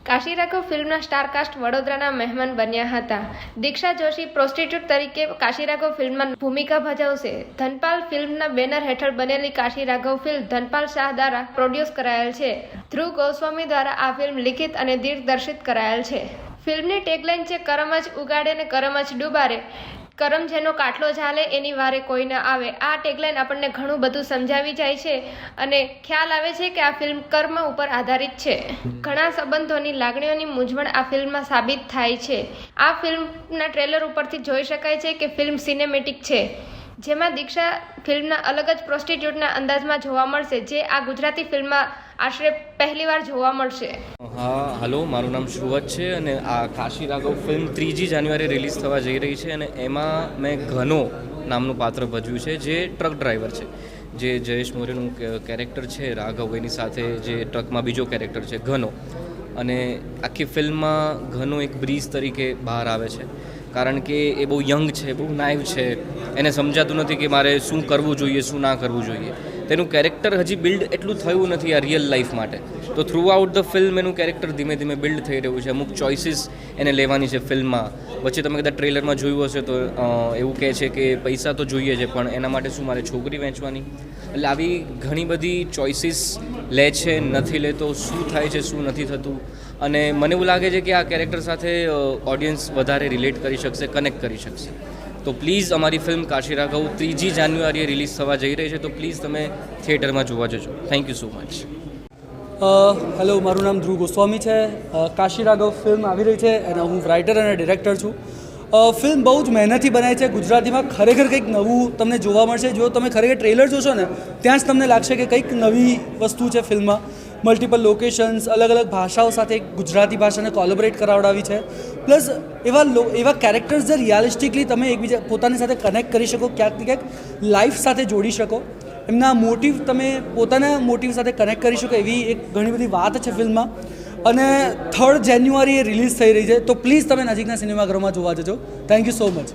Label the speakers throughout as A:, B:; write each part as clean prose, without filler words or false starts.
A: કાશી રાઘવ ફિલ્મના સ્ટારકાસ્ટ વડોદરાના મહેમાન બન્યા હતા. દીક્ષા જોશી પ્રોસ્ટિટ્યૂટ તરીકે કાશી રાઘવ ફિલ્મમાં ભૂમિકા ભજવશે. ધનપાલ ફિલ્મના બેનર હેઠળ બનેલી કાશી રાઘવ ફિલ્મ ધનપાલ શાહ દ્વારા પ્રોડ્યુસ કરાયેલ છે. ધ્રુવ ગોસ્વામી દ્વારા આ ફિલ્મ લિખિત અને દિગ્દર્શિત કરાયેલ છે. ફિલ્મની ટેગલાઇન છે કરમ જ ઉગાડે ને કરમ જ ડૂબારે. કરમ જેનો કાટલો ઝાલે એની વારે કોઈ ન આવે. આ ટેગલાઇન આપણને ઘણું બધું સમજાવી જાય છે અને ખ્યાલ આવે છે કે આ ફિલ્મ કર્મ ઉપર આધારિત છે. ઘણા સંબંધોની લાગણીઓની મૂંઝવણ આ ફિલ્મમાં સાબિત થાય છે. આ ફિલ્મના ટ્રેલર ઉપરથી જોઈ શકાય છે કે ફિલ્મ સિનેમેટિક છે, જેમાં દીક્ષા ફિલ્મના અલગ જ પ્રોસ્ટિટ્યૂટના અંદાજમાં જોવા મળશે, જે આ ગુજરાતી ફિલ્મમાં આશરે પહેલીવાર જોવા મળશે.
B: હા, હલો, મારું નામ શ્રુવત છે અને આ કાશી રાઘવ ફિલ્મ 3 જાન્યુઆરી રિલીઝ થવા જઈ રહી છે અને એમાં મેં ઘનો નામનું પાત્ર ભજવ્યું છે, જે ટ્રક ડ્રાઈવર છે. જે જયેશ મોરેનું કેરેક્ટર છે રાઘવ, એની સાથે જે ટ્રકમાં બીજો કેરેક્ટર છે ઘનો, અને આખી ફિલ્મમાં ઘનો એક બ્રીઝ તરીકે બહાર આવે છે, કારણ કે એ બહુ યંગ છે, બહુ નાઇવ છે. એને સમજાતું નથી કે મારે શું કરવું જોઈએ, શું ના કરવું જોઈએ. તેનું કેરેક્ટર હજી બિલ્ડ એટલું થયું નથી આ રિયલ લાઈફ માટે. તો થ્રુ આઉટ ધ ફિલ્મ એનું કેરેક્ટર ધીમે ધીમે બિલ્ડ થઈ રહ્યું છે. અમુક ચોઇસીસ એને લેવાની છે ફિલ્મમાં. વચ્ચે તમે કદાચ ટ્રેલરમાં જોયું હશે તો એવું કહે છે કે પૈસા તો જોઈએ છે, પણ એના માટે શું મારે છોકરી વેચવાની? એટલે આવી ઘણી બધી ચોઇસીસ લે છે, નથી લેતો, શું થાય છે, શું નથી થતું. અને મને એવું લાગે છે કે આ કેરેક્ટર સાથે ઓડિયન્સ વધારે રિલેટ કરી શકશે, કનેક્ટ કરી શકશે. તો પ્લીઝ અમારી ફિલ્મ કાશી રાઘવ 3 જાન્યુઆરીએ રિલીઝ થવા જઈ રહી છે, તો પ્લીઝ તમે થિયેટરમાં જોવા જજો. Thank you so much.
C: Hello, મારું નામ ધ્રુવ ગોસ્વામી છે. કાશી રાઘવ ફિલ્મ આવી રહી છે અને હું રાઇટર અને ડિરેક્ટર છું. ફિલ્મ બહુ જ મહેનતથી બનાવી છે. ગુજરાતીમાં ખરેખર કંઈક નવું તમને જોવા મળશે. જો તમે ખરેખર ટ્રેલર જોશો ને, ત્યાં જ તમને લાગશે કે કંઈક નવી વસ્તુ છે ફિલ્મમાં. મલ્ટિપલ લોકેશન્સ, અલગ અલગ ભાષાઓ સાથે ગુજરાતી ભાષાને કોલેબરેટ કરાવડાવી છે. પ્લસ એવા કેરેક્ટર્સ જે રિયાલિસ્ટિકલી તમે એકબીજા પોતાની સાથે કનેક્ટ કરી શકો, ક્યાંક ને ક્યાંક લાઈફ સાથે જોડી શકો, એમના મોટિવ તમે પોતાના મોટિવ સાથે કનેક્ટ કરી શકો, એવી એક ઘણી બધી વાત છે ફિલ્મમાં. અને 3 જાન્યુઆરીએ રિલીઝ થઈ રહી છે, તો પ્લીઝ તમે નજીકના સિનેમાઘરોમાં જોવા જજો. Thank you so much.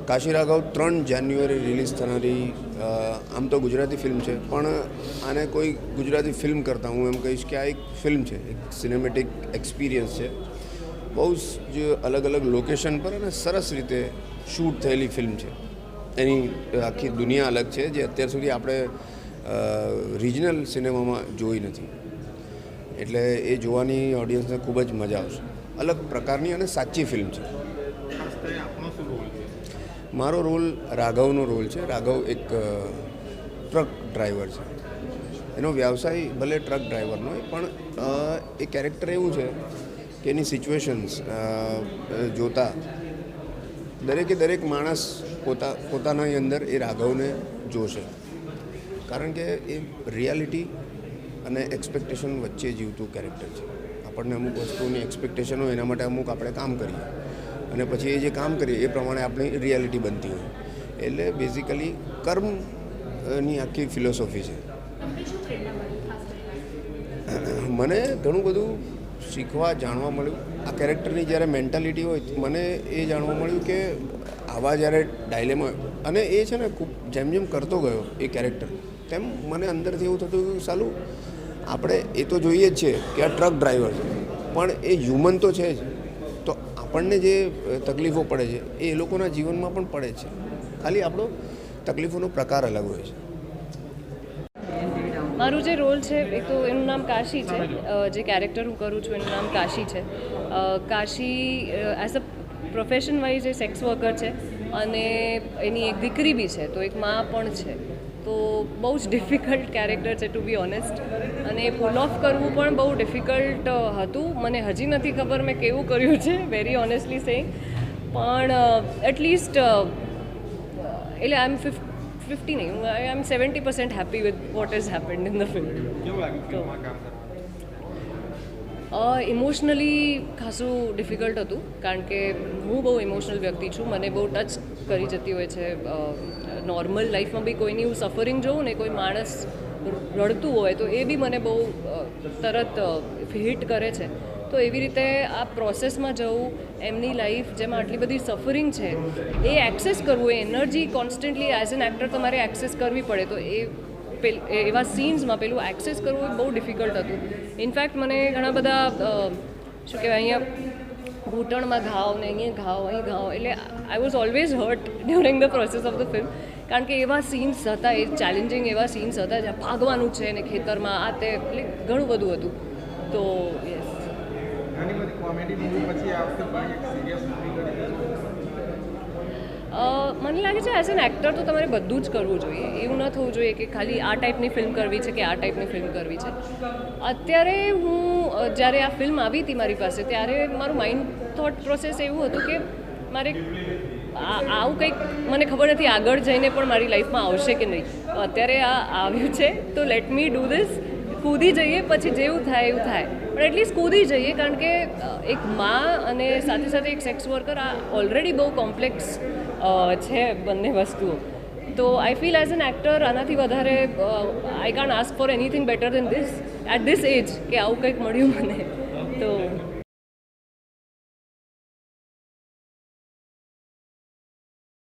D: Kashi Raghav 3 January release થનારી આમ તો ગુજરાતી ફિલ્મ છે, પણ આને કોઈ ગુજરાતી ફિલ્મ કરતાં હું એમ કહીશ કે આ એક ફિલ્મ છે, એક સિનેમેટિક એક્સપિરિયન્સ છે. બહુ જ અલગ અલગ લોકેશન પર અને સરસ રીતે શૂટ થયેલી ફિલ્મ છે. એની આખી દુનિયા અલગ છે, જે અત્યાર સુધી આપણે રિજનલ સિનેમામાં જોઈ નથી. એટલે એ જોવાની ઓડિયન્સને ખૂબ જ મજા આવશે. અલગ પ્રકારની અને સાચી ફિલ્મ છે. મારો રોલ રાઘવનો રોલ છે. રાઘવ એક ટ્રક ડ્રાઈવર છે. એનો વ્યવસાય ભલે ટ્રક ડ્રાઈવરનો હોય, પણ એ કેરેક્ટર એવું છે કે એની સિચ્યુએશન્સ જોતા દરેક માણસ પોતાના અંદર એ રાઘવને જોશે, કારણ કે એ રિયાલિટી અને એક્સપેક્ટેશન વચ્ચે જીવતું કેરેક્ટર છે. આપણને અમુક વસ્તુની એક્સપેક્ટેશન હોય, એના માટે અમુક આપણે કામ કરીએ અને પછી એ જે કામ કરીએ એ પ્રમાણે આપણી રિયાલિટી બનતી હોય. એટલે બેઝિકલી કર્મની આખી ફિલોસોફી છે. મને ઘણું બધું શીખવા, જાણવા મળ્યું. આ કેરેક્ટરની જ્યારે મેન્ટાલિટી હોય, મને એ જાણવા મળ્યું કે આવા જ્યારે ડાયલેમા, અને એ છે ને ખૂબ જેમ જેમ કરતો ગયો એ કેરેક્ટર, તેમ મને અંદરથી એવું થતું કે સાલું આપણે એ તો જોઈએ જ છે કે આ ટ્રક ડ્રાઈવર છે, પણ એ હ્યુમન તો છે જ. તો આપણને જે તકલીફો પડે છે એ લોકોના જીવનમાં પણ પડે છે, ખાલી આપણો તકલીફોનો પ્રકાર અલગ હોય છે.
E: મારું જે રોલ છે એ તો એનું નામ કાશી છે. જે કેરેક્ટર હું કરું છું એનું નામ કાશી છે. Kashi as a profession wise એ સેક્સ વર્કર છે અને એની એક દીકરી બી છે, તો એક મા પણ છે. તો બહુ જ ડિફિકલ્ટ કેરેક્ટર છે ટુ બી ઓનેસ્ટ, અને પુલ ઓફ કરવું પણ બહુ ડિફિકલ્ટ હતું. મને હજી નથી ખબર મેં કેવું કર્યું છે, વેરી ઓનેસ્ટલી સેઇંગ. પણ એટલીસ્ટ એટલે આઈ એમ 50 નહીં, આઈ એમ 70% happy with what is happened in the film. Emotionally ખાસું ડિફિકલ્ટ હતું, કારણ કે હું બહુ ઇમોશનલ વ્યક્તિ છું. મને બહુ ટચ કરી જતી હોય છે. નોર્મલ લાઈફમાં બી કોઈની હું સફરિંગ જોઉં ને, કોઈ માણસ રડતું હોય તો એ બી મને બહુ તરત હિટ કરે છે. તો એવી રીતે આ પ્રોસેસમાં જવું, એમની લાઈફ જેમાં આટલી બધી સફરિંગ છે એ એક્સેસ કરવું, એ energy constantly as an actor તમારે એક્સેસ કરવી પડે. તો એ એવા સીન્સમાં પેલું એક્સેસ કરવું એ બહુ ડિફિકલ્ટ હતું. ઇનફેક્ટ મને ઘણા બધા શું કહેવાય અહીંયા ઘૂંટણમાં ઘાવ ને અહીંયા ઘાવ અહીં ઘાવ, એટલે I was always hurt during the process of the film, કારણ કે એવા સીન્સ હતા, એ ચેલેન્જિંગ એવા સીન્સ હતા જ્યાં ભાગવાનું છે ને ખેતરમાં આ તે, એટલે ઘણું બધું હતું. તો યસ,
F: ઘણી બધી કોમેડી મૂવી પછી આ વખતે પણ એક સિરિયસ મૂવી કરી દીધું.
E: મને લાગે છે એઝ એન એક્ટર તો તમારે બધું જ કરવું જોઈએ. એવું ન થવું જોઈએ કે ખાલી આ ટાઈપની ફિલ્મ કરવી છે કે આ ટાઈપની ફિલ્મ કરવી છે. અત્યારે હું જ્યારે આ ફિલ્મ આવી હતી મારી પાસે, ત્યારે મારું માઇન્ડ થોટ પ્રોસેસ એવું હતું કે મારે આવું કંઈક, મને ખબર નથી આગળ જઈને પણ મારી લાઈફમાં આવશે કે નહીં. અત્યારે આ આવ્યું છે તો લેટ મી ડૂ ધીસ, કૂદી જઈએ, પછી જેવું થાય એવું થાય, પણ એટલીસ્ટ કૂદી જઈએ, કારણ કે એક માં અને સાથે સાથે એક સેક્સ વર્કર, આ ઓલરેડી બહુ કોમ્પ્લેક્સ છે બંને વસ્તુઓ. તો I feel as an actor આનાથી વધારે I can't ask for anything better than this at this age, કે આવું કંઈક મળ્યું મને. તો